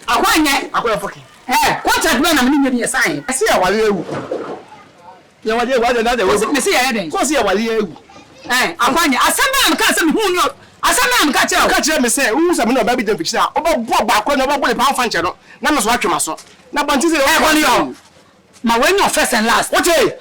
Akwanya. Akwanya fucking. Contract man am ni me sign. I see ya wale ewu. Ya wale ewu na dey we. Me see ya den. So see ya wale ewu. Akwanya asema am ka say me hu no. Asema am ka kire. Ka kire me say hu say me no ba bi dem picture. Obo bo ba akwa no obo le pound fanche no. Na me so atwema so. Na banti say e kwani yo. Ma when your first and last. What eh?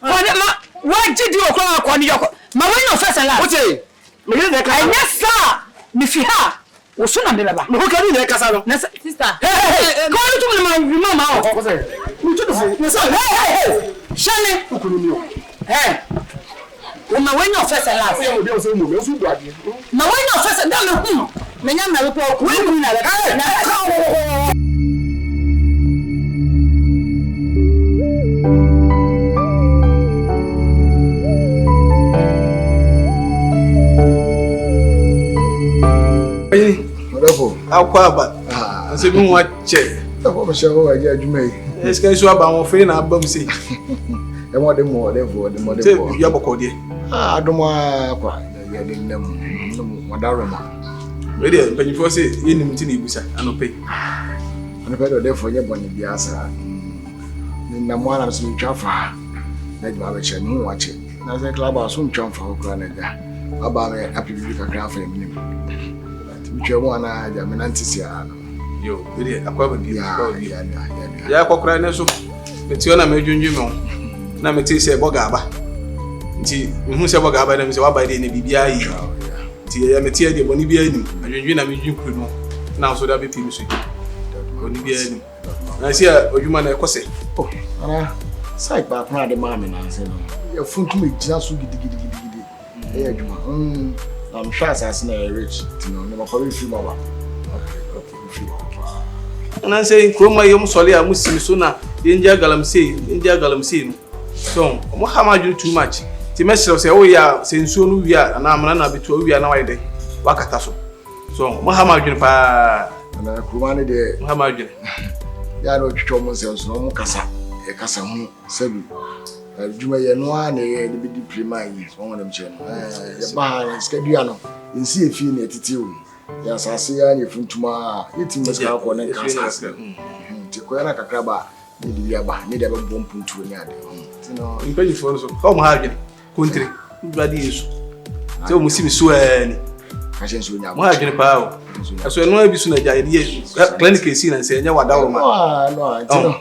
What did you okwa kwani yo? Ma when your first and last. What eh? Me dey ka. Yes sir. Me fi ha. Osuna me baba. Me ko kani na kasa no. Sister. Hey. Go to me mama. Oh, say. Me to the. Me say, hey. Shane. Ukunu mi o. Hey. Uma when your first and last. Me dey say mo, me so do ade. Na when your first and last. Me nya me report. We mu na. Akwaba ase bi nwa che ko be se o aje adwuma yi eske so aba won fe na abam se e mo de mo se ya bokode adom akwa ya de nam wadaro ma we de panifo se yenim ti na ibusa anope do de fo nye boni biasa ni na mo ana so twafa na djuma be che no wache na se club aso ntwafa okra na ga aba me apibi kakra fa eminim Chemo ana ja menantisia yo bidi akwaba bi ya kokra ne so meti ona medwunju me na meti se boga aba nti mehu se boga aba na me se waba de ne bibia yi nti ya meti de boni bia ni adwunju na medwun kru no na so da be pi mi so boni bia ni na se odwuma na ekose ana sai ba kwa de ma me na se no ya funtu me gina so gidigidi e adwuma I'm sure as na rich you know never call you mama and I say kroma yom sole a musimi so na India galamsey no so mo hamaju too much ti mesel say o ya sensuo no wia na amana na betu wia na waide wakata so mo hamaju pa na kroma ne de hamaju ya no twitwo mo senso no mo kasa e kasa hu sabi Juma ye no na ye bi di prima yi so won dem che no ye ba schedule no nsi efi na etiti o ya sase ya nye funtuma yeti meska ko na kasa ti ko na kakra ba ni di ya ba ni de ba bom puntu ni ade ti no impeji for so how mo ha gbe country gbadi yesu ti o musimi so ani ka chen so nya mo ha gbe pa o aso eno abi su na ja ye clinic esi na se nya wada wo ma no ti no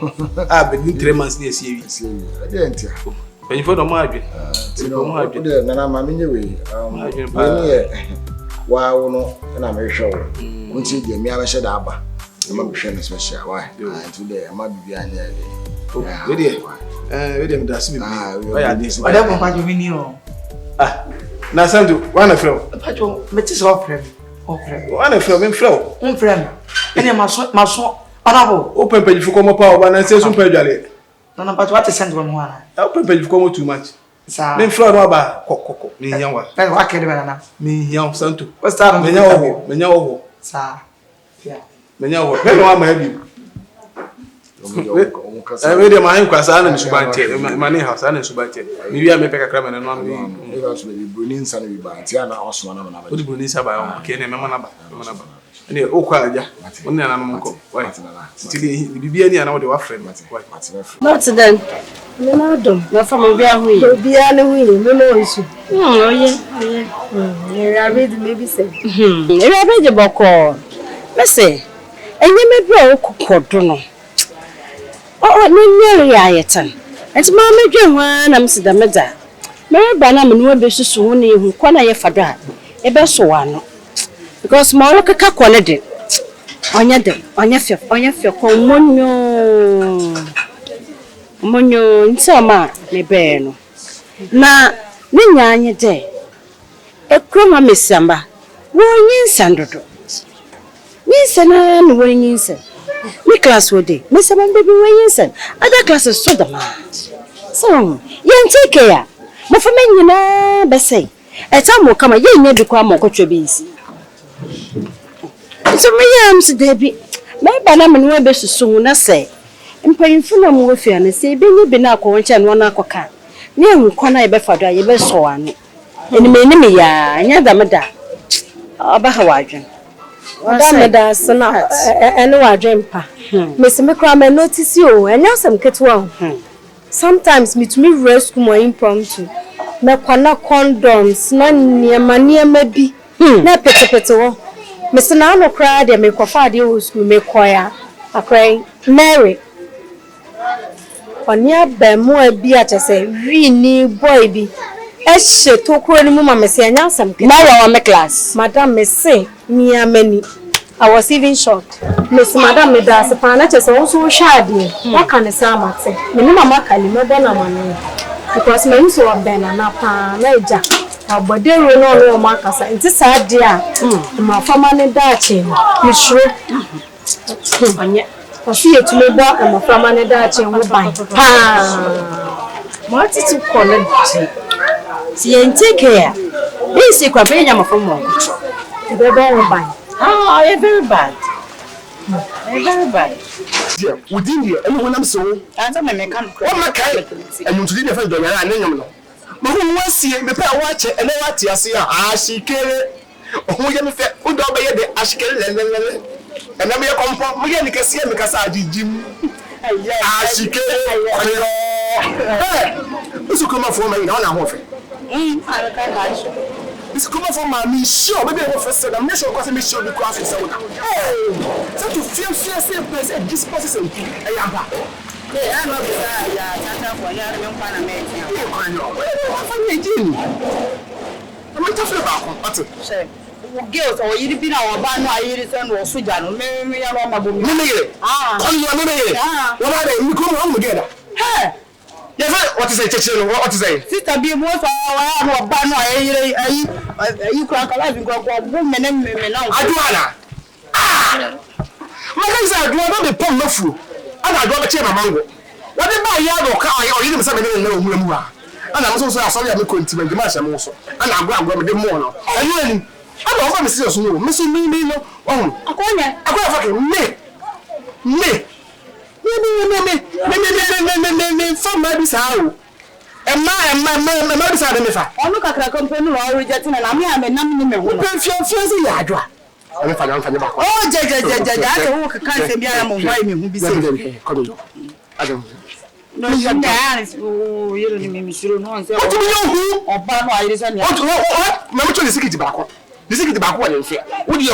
be din 3 months ni esi ewi ade ntia penyi fo do mo ha gbe ti no mo ha gbe na na ma menye we ni ye wa wo no na me hwe wo nti de mi abehye da aba ma be hwe no special why nti de ma bibia anya we de me da si bi o ya de Ode mo pa jo mi ni o na sandu wana fro pa jo meti so frem wana fro me fro frem ene maso anabo o penyi fo ko mo pa o ba na se so pa dwale na pa jo what send mo wana o penyi fo ko mo too much sa me fro no ba kokoko me hian wa pe wa kede bana na me hian santu o star me nya wo sa ya me nya wo pe no ama bi we de ma hin kwasa na subante ma ne house na subante mi wi a me pe kakra me no am bi e ba so bi brunin sa na bi ba ti ana osoma na na ba o di brunin sa ba o ke ne me ma na ba ene o kwa aja o ne na no ko wai ti di bibia ni ana wo de wa friend wai not then me na dom na fa mo bia hu yi bia ne hu yi me no nsu oye e rabbit maybe say e rabbit je boko me say enye me bia o kokodo no ni nyere ya yetan enti ma medwe ho na msida meda me ba na me no be susu ho na ehu kwana ye fada e be so wa no because ma wo kaka kone de onye fie ko monyo ntama me be no na ne nyaanye de ekroma mesamba wonyin sandodo Ninsana no wonyinsa. Me class wode. Me say man baby wonyinsa. Other classes so the man. So, yen take care. Mo fa men nyina be say. Eta mo kama yen nya bi kwa mo kwotwe bi nsi. So me yam se debi. Me ba na me no be susu na say. Mpayimfu na mo wafia na say be nyi bi na akọ wonche no na akoka. Ne hu kwana ye be fado ye be so anu. Eni me ya nya da me da. Aba ha wadwen. Madam da sana ene wa dwempa. Mesi me kra me notice o, enya asem ketewa. Sometimes me to me rescue mo impromptu. Me kwana condoms na niema bi. Na pete wo. Mesi na no kra de me kofa de o school me koya. Akrai Mary. Onia be mo abi a chese wi ni boy bi. Eshe to kro ni mu ma mesi enya asem ketewa. Na wa me class. Madam me say me amani. I was even shocked. Miss Madam me da se pa na chese wo so hwade. What can say amate? Me no mama kali me bona mane. Because me nso wa ben na pa na eja. Abodero no makasa. Nti sa de a. Ma fama ne da ache. Me shro. Anya. Osi etumi bo ma fama ne da ache wo ban. Pa. Mo atitu college. Si ente care. This is kwa benya ma fama. Bebe wo ban. Oh, you're very bad. You're very bad. Yeah, within here, anyone I'm so. Answer my mechanic. What my kind? And you didn't find the man, no. But who was see me pay watch and then what you see? Ah, she carry. Oh, you know, who don't be the ashkel and then we come from me can see me because I did Jim. Ah, she carry. This will come up for me now. I can't. It's coming from my sure, maybe I will first say, I'm not sure because I'm sure the class is out. Oh, so to feel same place and this person is a young man. Yeah, I'm not beside ya. Tata for ya, young man, I'm not talking about it. Girls, or you been our band, I hear it and was Sudan. Maybe I'm a woman. What are they? We come home together. Hey! What is it? What is it? Sister, be more our banner. You crack a life and go woman and women now. Adwana. Ah! My guys are doing the pump of food. And I got a chair mango. What about yard or car or even something in the room? And I'm also sorry I'm going to make the match also. And I'm going to the morning. And then I don't want to see us no. Missing me, no. Oh, I got fucking me. Me from my desire. And my desire, me fa. I look at the company or rejecting and I'm here, and I'm fancy yadra. I'm back. Oh, I can't say me. I'm on why me who be saying. I don't. No, you're dance. Oh, you don't mean sure no one say. What do you know? Or Bano, I listen. What? Never to the secret back. The secret back one. Would you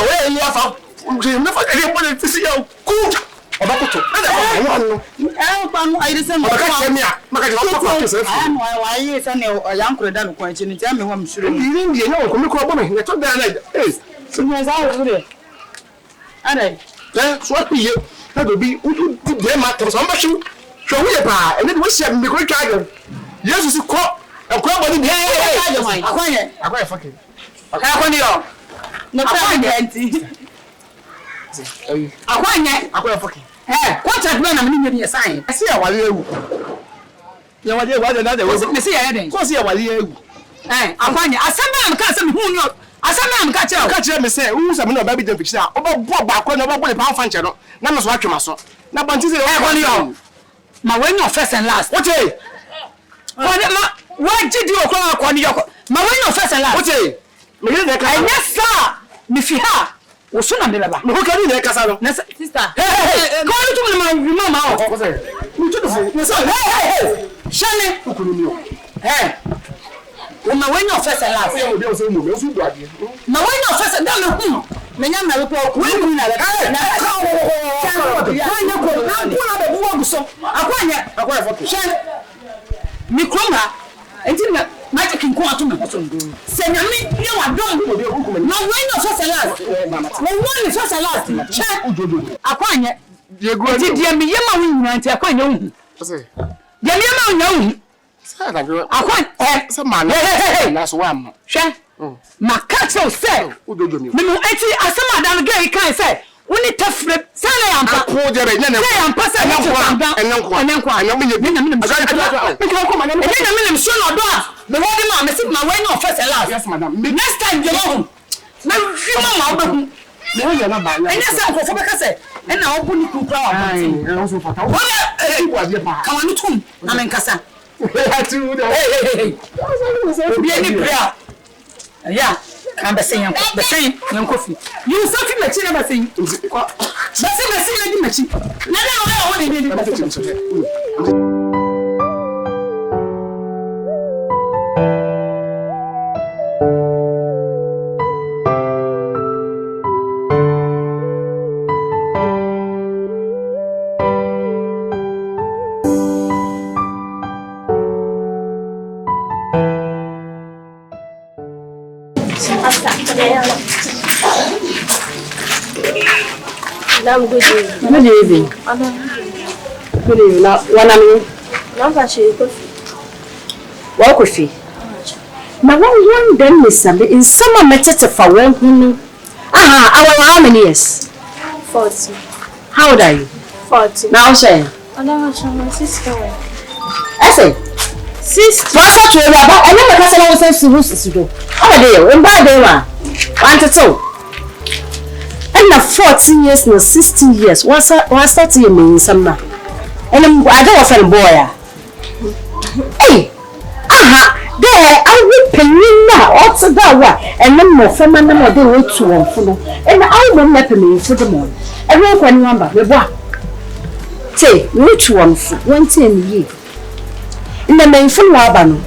wear any of never wanted to see you cool? Obakuto. I listen. I'm why you send a young crowd question. Tell me what I'm sure. You didn't know. Come on, let's talk that. Yes. Sometimes I was there. And that's what we that will be. They matter so much. Show me a bar and then we shall be great tiger. Yes, it's a crop. A crop on the hey, I quite fucking. I no, I quite fucking. Hey, what's that man? I'm in your sign. I see how you another was it? See, I didn't. What's your while you? Eh, I'm finding a some can't some who know. A some catch me say, who's a baby the picture? Oh, back when I want pound function. None of what you must. Now, but this is a my way no first and last. What eh? What did you call on your my way no first and last? What eh? Yes, sir. Mifiha. Osuna mbelaba. Mo ka ni kasa no. Sister. Hey. Go to my mama. What say? You to the hey. Shane. Ukunu mi o. Hey. Uma when your first and last. You be o say mo so do ade. Na when your first and last. Menya na we po. We ku na le. Na. Akwanya. Shane. Mi kroma. Entina magic in kwatu me hoso ndo. Se nyame ye wadon. Na when your first and last. When one is first and last. Che. Akwanya. Enti dia me yema wu nyina enti akwanya wu. Say. Dia me yema wu nyawu. Say na go. Akwanya. Say man. Na so am. Hwe. Makacho say. Udodo mi. Me no enti asema dan ge kan say. Woni tafre sala yampa ko jere nyane ko yampa sa enenkwa me so no do a me wodi ma me sit ma when no first and last. Yes madam. Next time you know na hima ma obehu me won na ba ya enya sa ko fobeka se na obu ni kukra wa ba e so fata wona kan wani tum na men kasa obi ani prayer ya Can be saying the same young coffee. You something machine never saying. That's the machine. I'm good. Good evening. Good evening. Now, one of you. Number she coffee. What coffee? Now, one then, Miss Sammy, in summer methods for one. How many years? 40. How old are you? 40. Now, say. I don't know my sister. I say. Sister. What's that? I never can say I was saying to who's to do. How are they? When by they were. Want to tell. And now 14 years, no 16 years. What's that you mean, summer? And I don't offend boy. Hey, there I will pay you now. Also, that one, and then more from my number they wait to one for no. And I will let me for the morning. I will one number, the boy. Say, which one for 1 year. In the main from Wabano,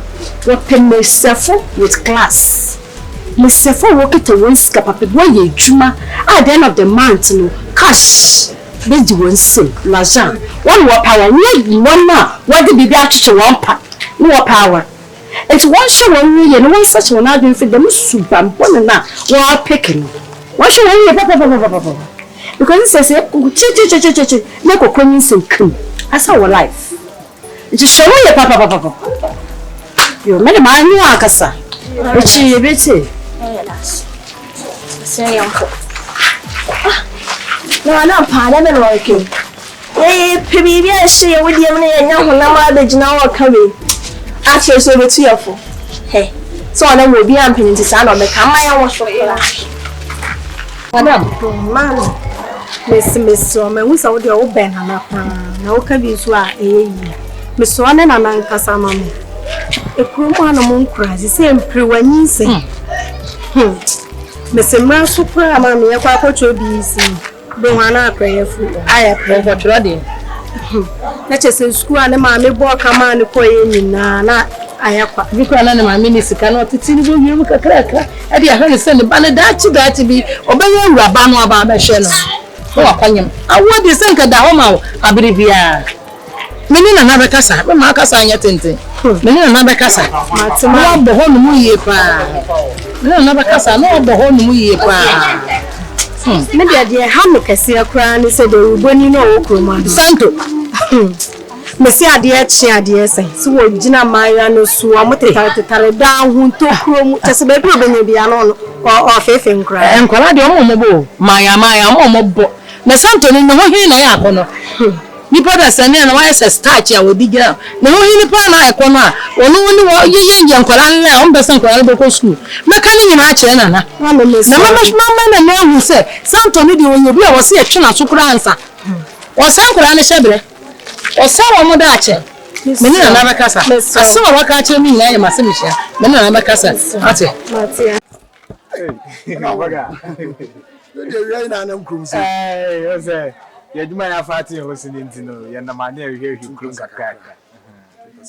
what can me suffer with class. Mr. For work at a waste cap up at 1 year, Juma, at the end of the month, no cash. Then you won't say, Lazan. One more power, one now. What did be out to 1 pack? More power. It's one show 1 year, and one such one out for them soup and one now. While picking. Why should I papa? Because it says, make a coin so cool. That's our life. It is show me a papa. You made a man, you are Cassa. Which is Betty. Say, uncle. No, I'm not parliament working. Eh, Pibby, she would be a young number now coming. Actually, so it's fearful. Hey, so I will be amping to sound on the camera. Wash for you. Madam, Miss Summer, who's out the old Ben, no cabbies were Miss Swan and Anna Casamam. A crew on a moon cries, the same pre when you say. Miss Emma Supra, mammy, a papa to be seen. Don't want to pray food. I pray for Troddy. Let us in school and a mammy walk a man in Nana. I have my minister cannot see you look a cracker. And you have sent the banner that to be obeying Rabano about my channel. Oh, upon him. I want to send the home. I believe you are. Meaning another casa, Marcus and your tinting. Meaning another casa. Not the whole movie. No, another casa, no, the whole movie. Maybe I dear hammock, I see a crown, he said, when you know, Santo. Messia dear, dear, so what Gina Mariano, so I'm going to tell down who took room, just a baby, be alone or faith in cry. And Coradio Momo, my Momo, the Santo in the whole here, you put us and then why says touch, I will be girl. No, in the plan I corner, or no, you young Corana, on the Santo school. Mechanic in Archana. Mamma and now who said, Santo, when you be able to see a china answer. Or San Corana Shebre. Or some of that. Many another casa. I saw what catching me, I am a cemetery. Many another casa. Hey, you do my fatty listening to know, you're the man here who close a crack.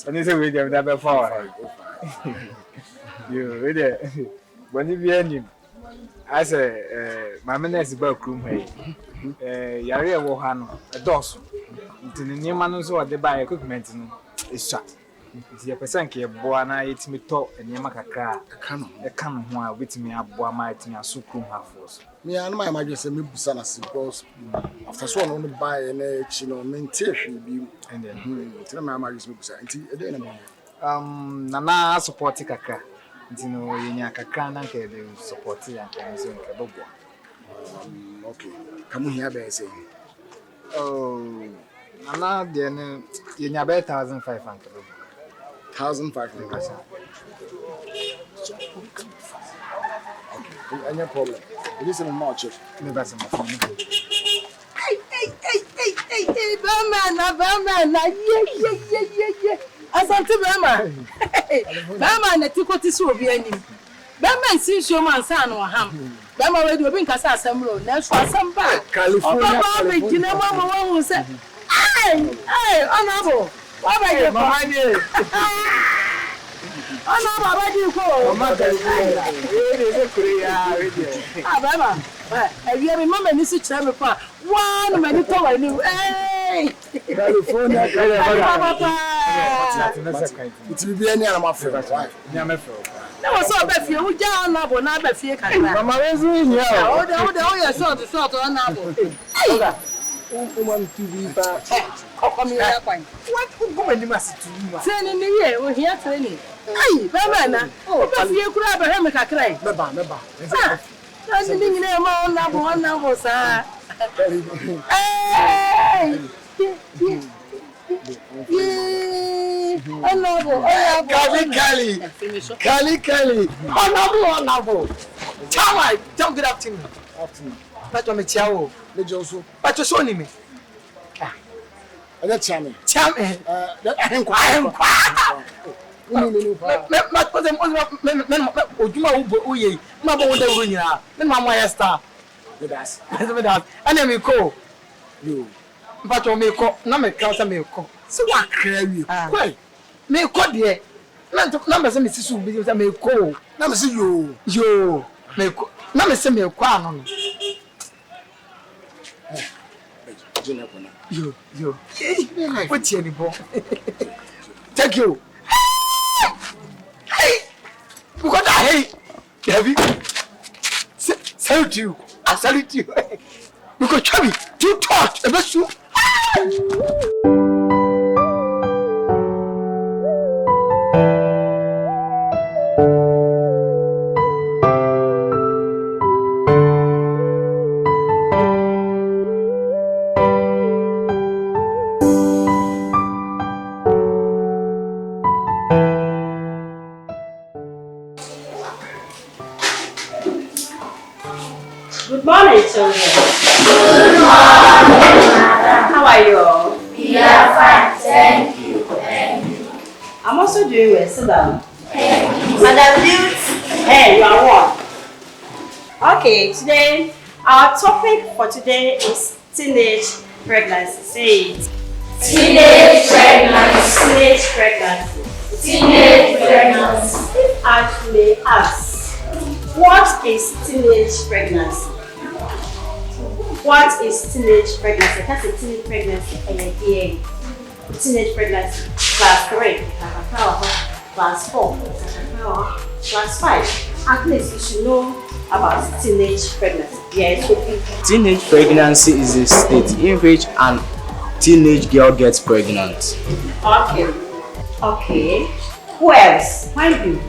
And it's a video that before. You read it. When you be any, I say, my man is about room. Hey, Yaria Wohan, a doss. To the new man who are the buy equipment is shut. It's a percent of Boana, it's me talk and Yamaka car. A cannon who with me up Boamite and Sukum half was. Me and my majesty, me busana because after so long buy an chino maintain be and then tell my majesty busana. Nana support Kaka. You know, in Yakaka, they support you and so okay, come here, by saying. Oh, Nana, then you have 1,500. 1,500. Any problem? It is in March. Never some of me. Hey, Bama, yeah. Asante Bama. Bama, na tiko tisu obi anim. Bema si show man sa no ham. Bema we di obi nkasa asem ro na so asem ba. California. Oba be gina mama wan say. Hey, honorable. Wa ba ye Mama ni. Honorable ba di ko. Mama California. Eh, kure ya, we. Bema. Ewie me mama ni si kire me pa. Wa no mani to wa ni. Hey. California. It's be any am afro. Nyame fro. Na wo so ba fie wo ja honorable na ba fie kakra. Mama we zu nya o. O de o ye short honorable. Hey. Woman TV ba. Come here kwan. What go mani masitu ma. Training ni ye, o hia training. Ai, baba na. O ba fie kura ba he me kakra. Meba. Asi ni nyina ma honorable sa. Hey. Honorable. Kali. Honorable. Chama, don't get up to me. Pato me chiao. Le Joso. Pato so ni me. Ada chame. Chama. Ahenkwa. Me pose ojuma wo ye. Ma bo da wo nyina. Me ma mo ya star. That's. Ana me ko. You. Pato me ko, na me ka sa me ko. Se wa kra wi. Kwai. Me ko de. Na me se me sisu bi se me ko. Na me se Yo. Me ko. Na me se me ko ano. Yo. What's your name? Thank you. Hey! Because I hate Debbie. Salute you. I salute you. Because Chubby, you talked about you. Good morning, children. Good morning, Madam. How are you all? We are fine, thank you. I'm also doing well. Sit down. Madam Beauty. Hey, you are what? Okay, today, our topic for today is teenage pregnancy. Say it. Teenage pregnancy. Teenage pregnancy. Teenage pregnancy. If I may ask, what is teenage pregnancy? What is teenage pregnancy? That's a teenage pregnancy again. Teenage pregnancy class 3, class 4, class 5. At least you should know about teenage pregnancy. Yes, okay. Teenage pregnancy is a state in which an teenage girl gets pregnant. Okay. Who else? Mind you.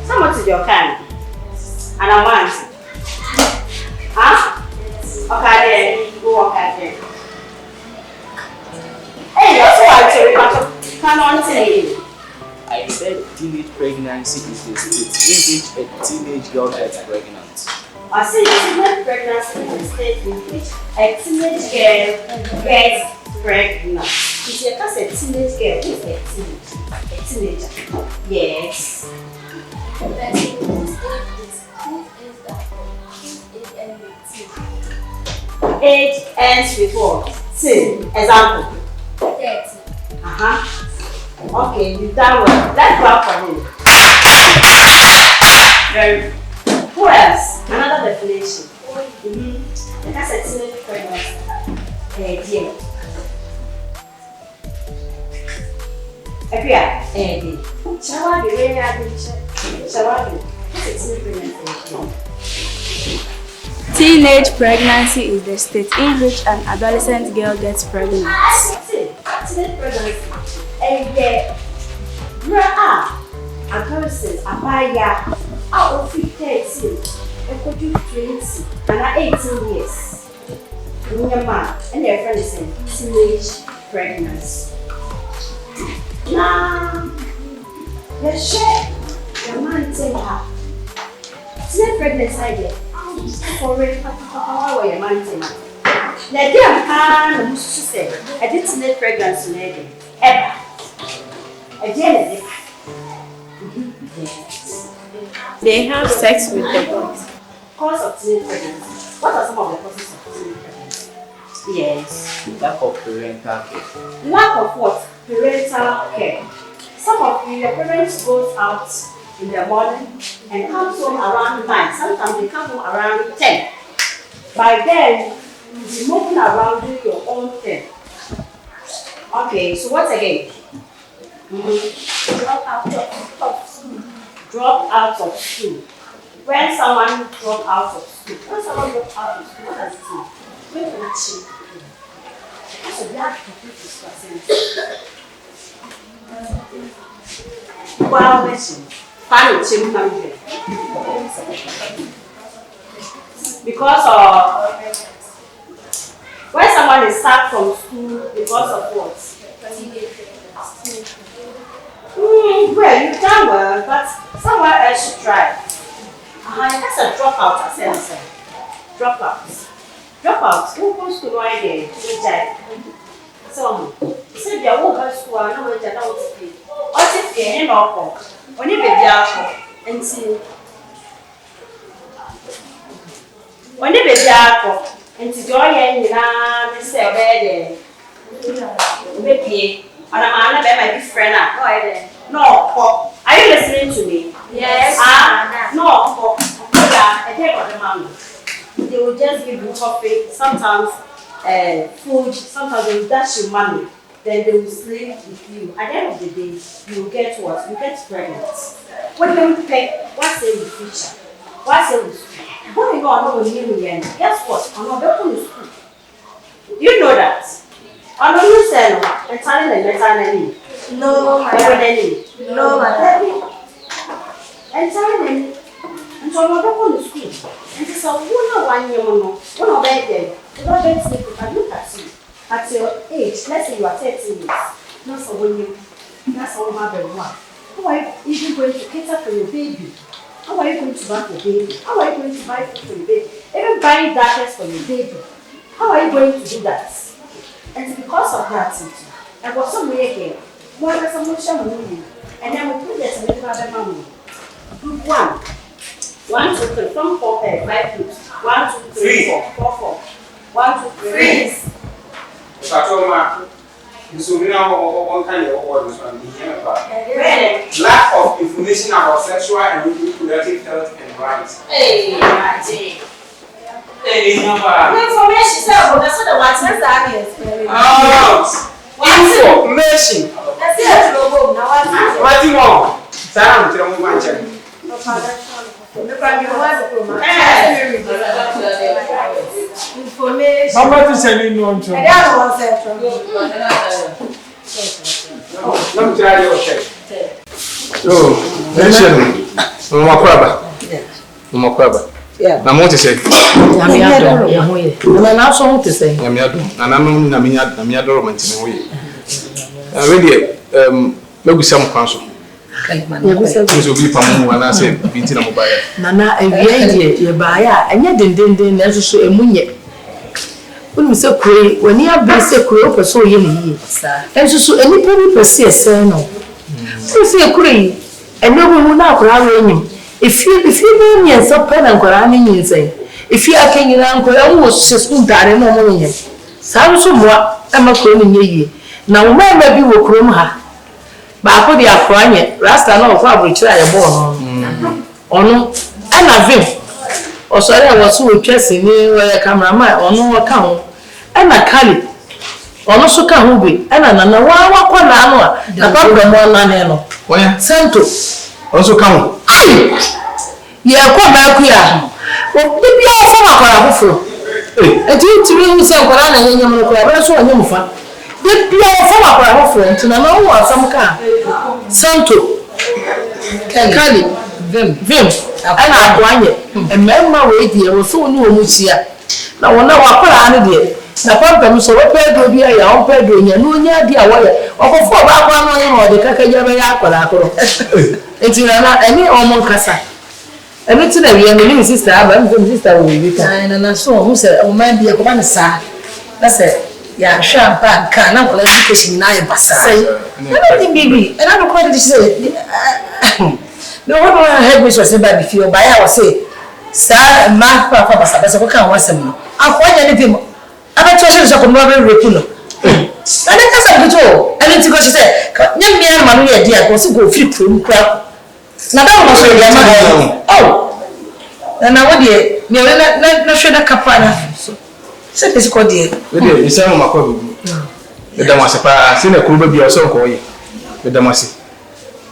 Someone to your kind. And I want. Huh? Okay, then. Go okay. Hey, that's why I tell you. I said teenage pregnancy is a state in which a teenage girl gets pregnant. I see teenage pregnancy is a state in which a teenage girl gets pregnant. If you cast a teenage girl, who is a teenager? Yes. Age ends with what? T. Example. 30. Okay, you've done well. Let's clap for him. Very good. Who else? Another definition. That's a teenage pregnancy. Dear. Shawadi, where are you? Shawadi. That's a teenage pregnancy. Teenage pregnancy is the state in which an adolescent girl gets pregnant. Teenage pregnancy. Adolescents, abaya, of 13, and could you 20, and 18 years. Your man and their friend is saying teenage pregnancy. Now, the share your man saying her teenage pregnancy idea. For it, how your man saying her. The dear man, she said, I did teenage pregnancy lady. Ever. Again, They have sex with the boys. Cause of teenage pregnancy. What are some of the causes of teenage pregnancy? Yes. Lack of parental care. Lack of what? Parental care. Some of your parents goes out in the morning and comes home around 9. Sometimes they come home around 10. By then, you'll be moving around doing your own thing. Okay, so what again? Drop out of school. Drop out of school. When someone drop out of school, what does it mean? When you achieve. So we have to complete this process. Wow, because when someone is sacked from school because of what? Well, you've done well, but someone else should try. That's a dropout, I say. Dropouts. Dropouts. Who goes to no idea? So, say they are over school, I know what they're not to pay. What if they ain't all? When you be there, and see. When you be there, and to join in, they say, maybe, and I'm my big friend. No, are you listening to me? Yes. No, they will just give you coffee, sometimes food, sometimes they will dash you money, then they will sleep with you. At the end of the day, you will get what? You get pregnant. When you pay, what's in the future? What's in the school? When you know I'm not going to again, guess what? I'm not going to school. You know that? I'm not going to say no. I'm telling them, no, madam. And telling them, and so I'm not going to school. And so, one year, one bed there. You don't get sleep. I look at you. At your age, let's say you are 13 years. Not so when you, that's all my baby. How are you even going to cater for your baby? How are you going to buy your baby? How are you going to buy food for your baby? Even buying diapers for your baby. How are you going to do that? And because of that, I was somewhere here. More than some motion, and then we put this in the other mammy. Group 1. 1, 2, 3, from 4, 5 groups. 1, 2, 3, 4, 4. 1, 2, 3. Lack of information about sexual and reproductive health and rights. Information, sir, that's what the what's that is. Information. That's it, logo. Now, What do you want? Sam, tell me one check. Information. How much is any known to? Let me try your check. Oh, mention. Mama yeah. Na mo te say. Yamiado. Na na so mo te say. Yamiado. Na na no na miado romanti me we. Already megusam kwanso. Megusam bi pamu ana say binti na mobile. Na ewie ye ba ya anya dendenden na so emunye. Wonu se kure wani abiri se kure o peso ye ne yi. Enso so enipa bi pese ese no. So se kure enebo mu na akora ro enyim. If you don't yen so pen and kora ni yin say. If you are king na nkora wo se school dare no mo yen. Sa so mo e ma kuro ni yi. Na wo ma bi wo kuro m ha. Ba ko di akora nye rasta na okwa aburichira ye bo no. Ono ana vim. Osore wo so wo twese ni we cameraman ono wo ka ho. Ana kali. Ono so ka ho bi. Ana na wa kwa na anu a. Na ba bro mo na ne no. Oya Santo. Also come. Ye kwa ba ku ya. O bi bia fo makora hofro. E ti mi se nkora na nyanya mo ko ba so anya mufa. Bi bia fo makora hofro ntina na wo asam ka. Santo. Kali. Vim. Ana akwanye. Ememma we die wo so ni wo mu chia. Na wona wakora ane de. Na pampa so wo pedo bia ya wo pedo nya no nya di a wo ye. Okofo ba kwa no ye mo de kaka ya ba ya akora akoro. Enti na eni omo nkasa. Emi ti na wi emi ni sister aba mi sister wo wi ka. Na so o se o ma bi e ko ba ne sa. Na se ya champagne ka na ko education na ye basa. Say. Na di bibi, e na ko di say. No one head me was by the field by I was say, Sir, my papa was a can once a month. I quite anything. I'm not sure so come over Repuno. And I can't say all. I need to go to say, young man, my dear, was to go flip through crap. Now that was your mother. Oh, and I would dear, you're not sure that Capana. Said this called dear. The same of my cover. The Damasapa, seen a cool baby or so call you. The Damasi.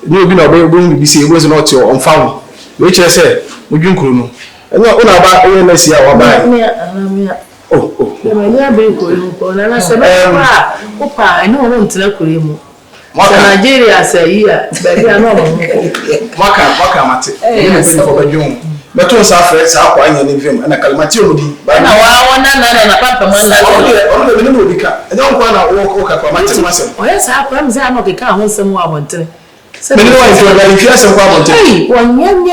You be no going to see was not your own family. Which I said, we drink Kuno. And not about ONS here or by. Oh, I said, I know I want to look him. Nigeria say, yeah, baby, I know. Waka, Mate, for a young. But two suffers are quite in him and a calmatio. But now I want another papa. I don't want to walk myself. Yes, I promise I'm not the car on some woman. So, if you have some problem, one young,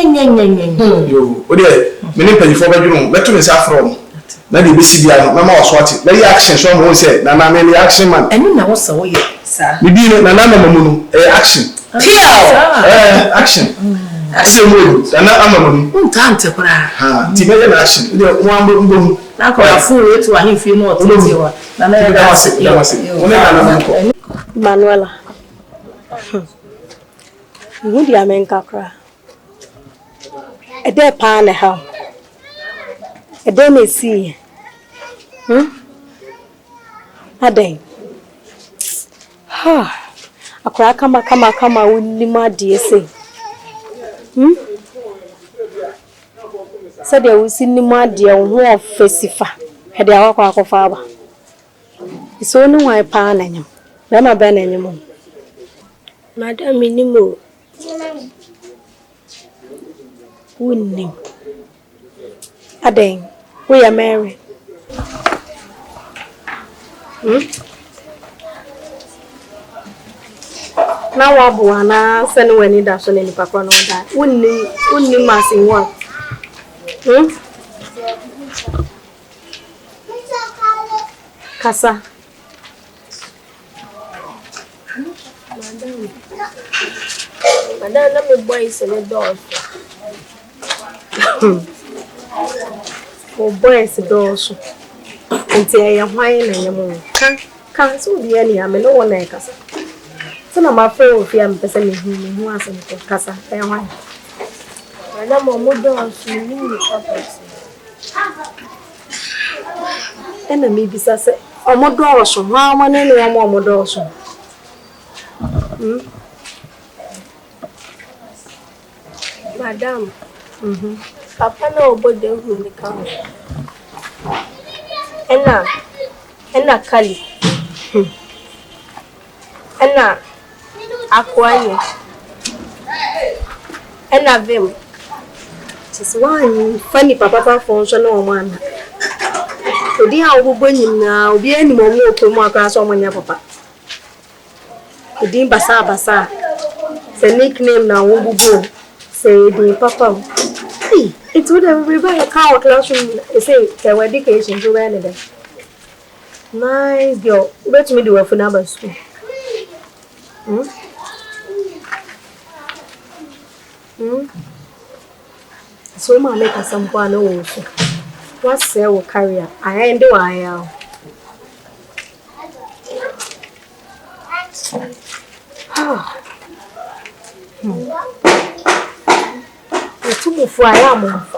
many penny for bedroom, let me suffer from. Let me see the mamma was what it. Very action, someone said, Nana, many action man. And you know what's the way, sir. We didn't Nana action. Action. Action move, and I'm a time to cry. Timid action. One boom. Now, I fool to a few more. Manuela. Would you mean cacra? A dead pan a how? A day may see. A day. Ha! A crack, come, wouldn't my dear say. Said there was in the mud, dear, war festival. Had the hour of father. It's only my pan and you. Never been anymore. Madame Minimo. Wouldn't a day. We are married. Now, Abuana, send when it does any papa or that. Wouldn't you massing one? Casa. Madame, let me boys in the door. For boys, the doors. Until I am wine and your moon. Can't so be any, I'm no one like us. So I'm afraid of him, person who wasn't for Casa. I am wine. Madame, or Modos, you knew the enemy besides a Modos, how many more Modos? Madame, Papa no body who come. Enna Kali. Enna Aquaye. Enna Vim. Just one funny papa function no man. So the how we bring him now, be any more more class on my papa. The basa. Say nickname now we go. Say the papa. Hey, it would have been a cow classroom. Say there were education to anything. Nice girl. Let me do a for number school. So my make us some one also. What's sell career? I ain't do I am. It's too much for I am.